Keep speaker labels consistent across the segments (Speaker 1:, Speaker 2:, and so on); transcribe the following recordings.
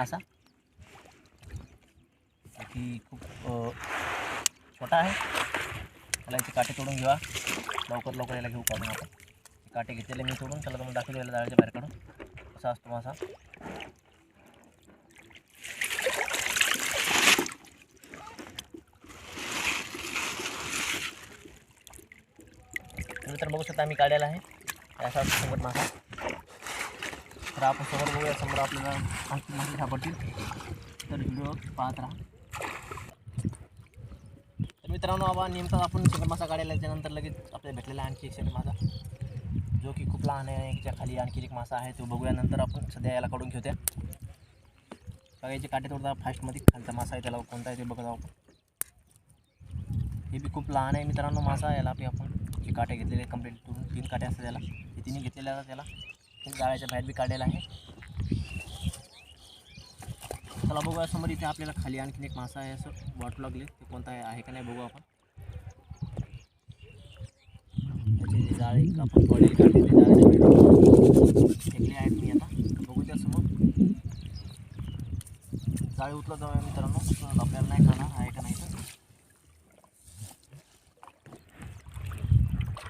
Speaker 1: मासा की खूप छोटा आहे। त्याला याचे काटे तोडून घेऊया, लवकर याला घेऊ काढून आपण। काटे घेतलेले मी तोडून, चला तुम्हाला दाखवतो याला जाळ्याच्या बाहेर काढून कसा असतो मासा। तर बघू शकता आम्ही काढलेला आहे असा संकट मासा। तर आपण समोर बघूया, समोर आपल्याला आणखी मासे सापडतील, तर व्हिडिओ पाहत राहा। तर मित्रांनो आपण नेमका संकट मासा काढायला त्यानंतर लगेच आपल्याला भेटलेला आणखी एक संकट मासा, जो की खूप लहान आहे। याच्या खाली आणखी एक मासा आहे, तो बघूया नंतर। आपण सध्या याला काढून घेऊया। बघायचे काटे तोडता फास्टमध्ये, खालचा मासा आहे त्याला कोणता आहे ते बघत आहोत। हे बी खूप लहान आहे मित्रांनो मासा। याला बी आपण हे काटे घेतलेले कंप्लीट करून, 3 काटे असतात त्याला, हे 3 घेतलेले असतात त्याला। जाळ्याच्या बाहेर बी काढलेला आहे। चला बघूया समोर इथे आपल्याला खाली आणखीन एक मासा आहे असं वाटू लागले, ते कोणता आहे का नाही बघू आपण। त्याचे जाळे आपण कॉलेज काढले ते जाळ्याच्या बाहेर फेकले आहेत मी आता, बघू त्या समोर। जाळे उचलत जाऊया मित्रांनो, आपल्याला नाही कळणार आहे का नाही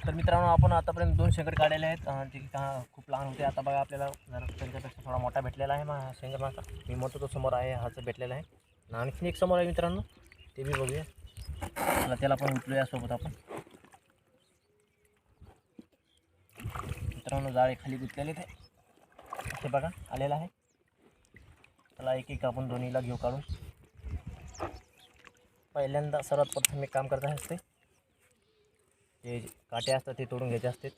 Speaker 1: तर मित्रांनो आपण आतापर्यंत 2 शेंगड काढलेले आहेत, जे की खूप लहान होते। आता बघा आपल्याला जरा त्यांच्यापेक्षा थोडा मोठा भेटलेला आहे शेंगड मासा। मी म्हणतो तो समोर आहे, हाच भेटलेला आहे। आणखीन एक समोर आहे मित्रांनो, ते बी बघूया। त्याला पण उचलूया सोबत आपण। मित्रांनो जाळे खाली गुंतलेले ते बघा आलेला आहे। त्याला एक आपण दोन्हीला घेऊ काढून। पहिल्यांदा सर्वात प्रथम एक काम करता असते, ते काटे असतात ते तोडून घ्यायचे असते।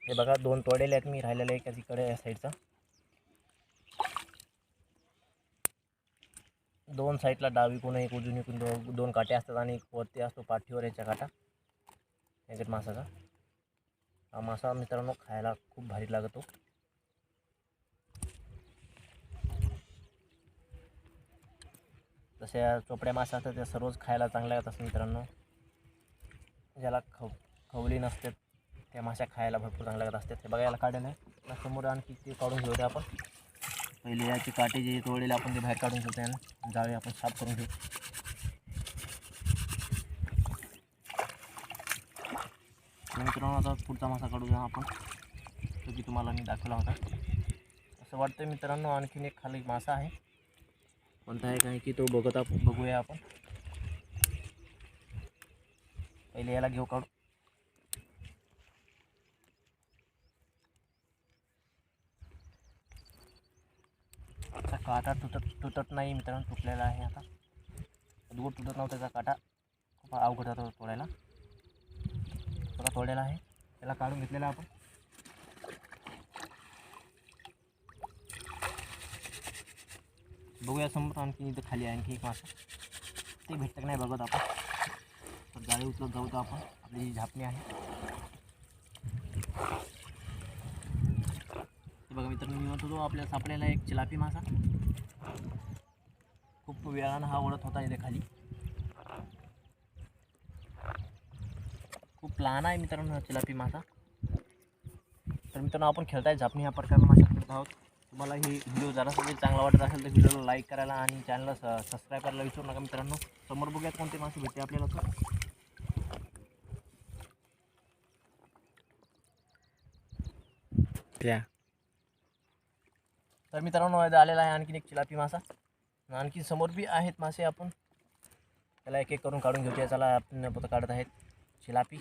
Speaker 1: हे बघा 2 तोडलेले आहेत मी, राहिलेले एक तिकडे या साईडचा। 2 साईडला डावीकडून एक उजवीकडून 2 काटे असतात, आणि वरती असतो पाठीवर याच्या काटा याच्यात मासाचा। हा मासा मित्रांनो खायला खूप भारी लागतो। जसे चोपड्या मासा असतात त्या सर्वच खायला चांगल्या लागतात मित्रांनो। ज्याला खवली नसते त्या माश्या खायला भरपूर चांगल्या लागत असतात। हे बघायला काढलेलं आहे समोर, आणखी ते काढून घेऊया आपण। पहिले याचे काटे जे तोडलेले आपण ते बाहेर काढून घेऊया, जाळे आपण साफ करून घेऊ। मित्रांनो आता पुढचा मासा काढूया आपण, तो की तुम्हाला मी दाखवला होता। असं वाटतं मित्रांनो आणखीन एक खाली मासा आहे, कोणता आहे काय की तो बघूया आपण। पहिले याला घेऊ काढू। त्याचा काटा तुटत नाही मित्रांनो, तुटलेला आहे आता। दूर तुटत नव्हता त्याचा काटा, खूप अवघड होता तोडायला। सगळा तोडलेला आहे, त्याला काढून घेतलेला आपण। बघूया समोर आणखी इथं खाली आणखी एक मासा, ते भेटतं नाही बघत आपण। तर जाळी उचलत जाऊ तर आपण, आपली जी झापणी आहे। बघा मित्रांनो मी म्हणतो तो आपल्याला सापडलेला एक चिलापी मासा, खूप वेळानं हा ओढत होता इथे खाली। खूप लहान आहे मित्रांनो हा चिलापी मासा। तर मित्रांनो आपण खेळताय झापणी या प्रकारचा मासा खेळत आहोत। तुम्हाला ही व्हिडिओ जरासा चांगला वाटत असेल तर व्हिडिओला लाईक करायला आणि चॅनलला सबस्क्राईब करायला विसरू नका मित्रांनो। समोर बघूयात कोणते मासे भेटते आपल्याला तर मित्रांनो आलेला आहे आणखीन एक चिलापी मासा। आणखी समोर बी आहेत मासे, आपण त्याला एक एक करून काढून घेऊया। चला आपण पोतं काढत आहेत चिलापी।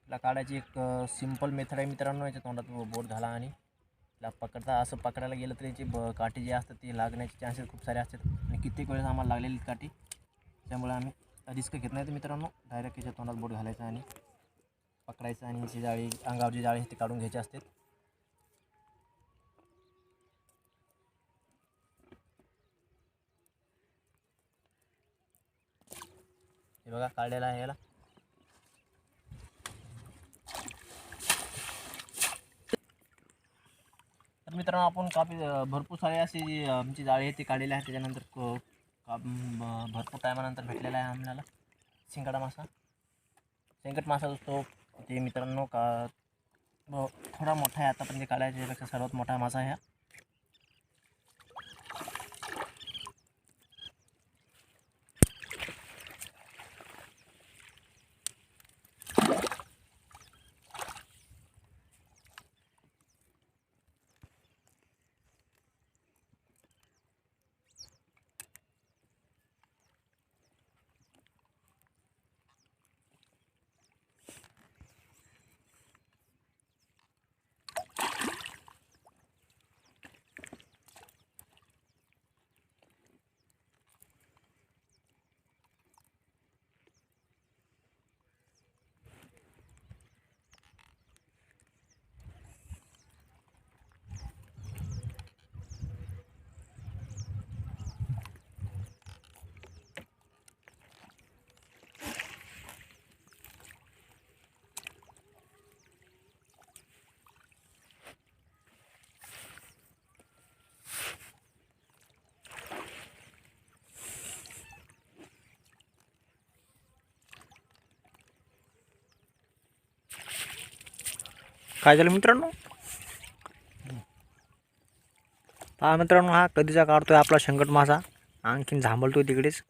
Speaker 1: त्याला काढायची एक सिंपल मेथड आहे मित्रांनो। याच्या तोंडात बोट घाला आणि त्याला पकडता, असं पकडायला गेलं तर याची काठी जे असतात ते लागण्याचे चान्सेस खूप सारे असतात, आणि कित्येक वेळेस आम्हाला लागलेली काठी। त्यामुळे आम्ही रिस्क घेत नाही मित्रांनो, डायरेक्ट याच्या तोंडात बोट घालायचं आणि पकडायचं, आणि याची जाळी अंगावरची जाळी ते काढून घ्यायची असते। हे बघा काढलेला आहे याला। तर मित्रांनो आपण भरपूर सारे असे आमची जाळी आहे ते काढलेले आहे। त्याच्यानंतर भरपूर टायमानंतर भेटलेला आहे आम्हाला शिंगाडा मासा, शेंगट मासा असतो ते मित्रांनो। थोडा मोठा आहे आतापर्यंत काढायच्यापेक्षा सर्वात मोठा मासा आहे हा.
Speaker 2: काय झालं मित्रांनो? पहा मित्रांनो, हा कधीचा काढतोय आपला शंकट मासा, आणखीन झांबलतोय तिकडेच.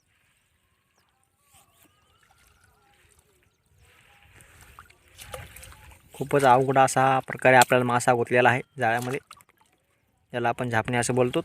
Speaker 2: खूपच अवघड असा प्रकारे आपल्याला मासा गुंतलेला आहे जाळ्यामध्ये, ज्याला आपण झापणे असं बोलतो.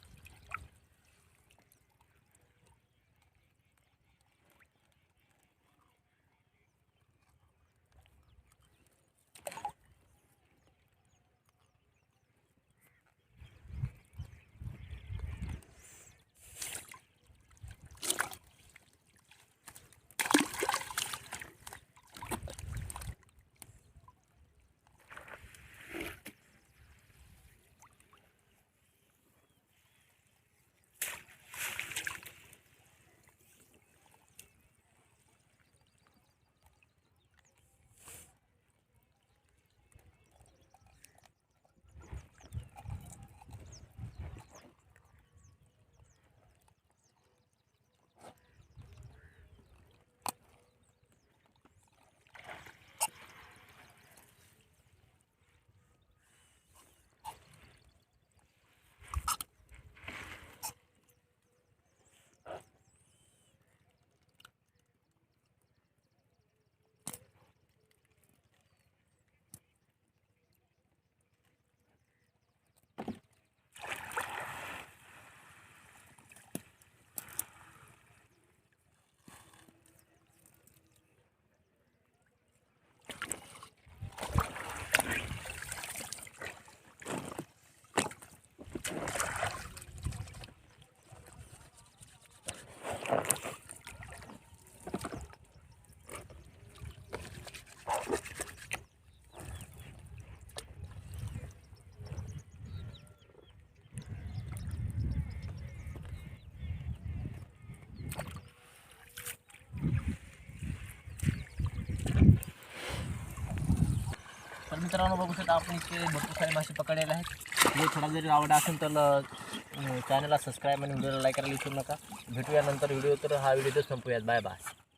Speaker 1: तर मित्रांनो, बघू शकता आपण इतके भरपूर सारे मासे पकडलेले आहेत. व्हिडिओ थोडा जरी आवडला असेल तर चॅनलला सबस्क्राईब आणि व्हिडिओला लाईक करायला विसरू नका. भेटूया नंतर व्हिडिओ. तर हा व्हिडिओ संपूयात. Bye bye.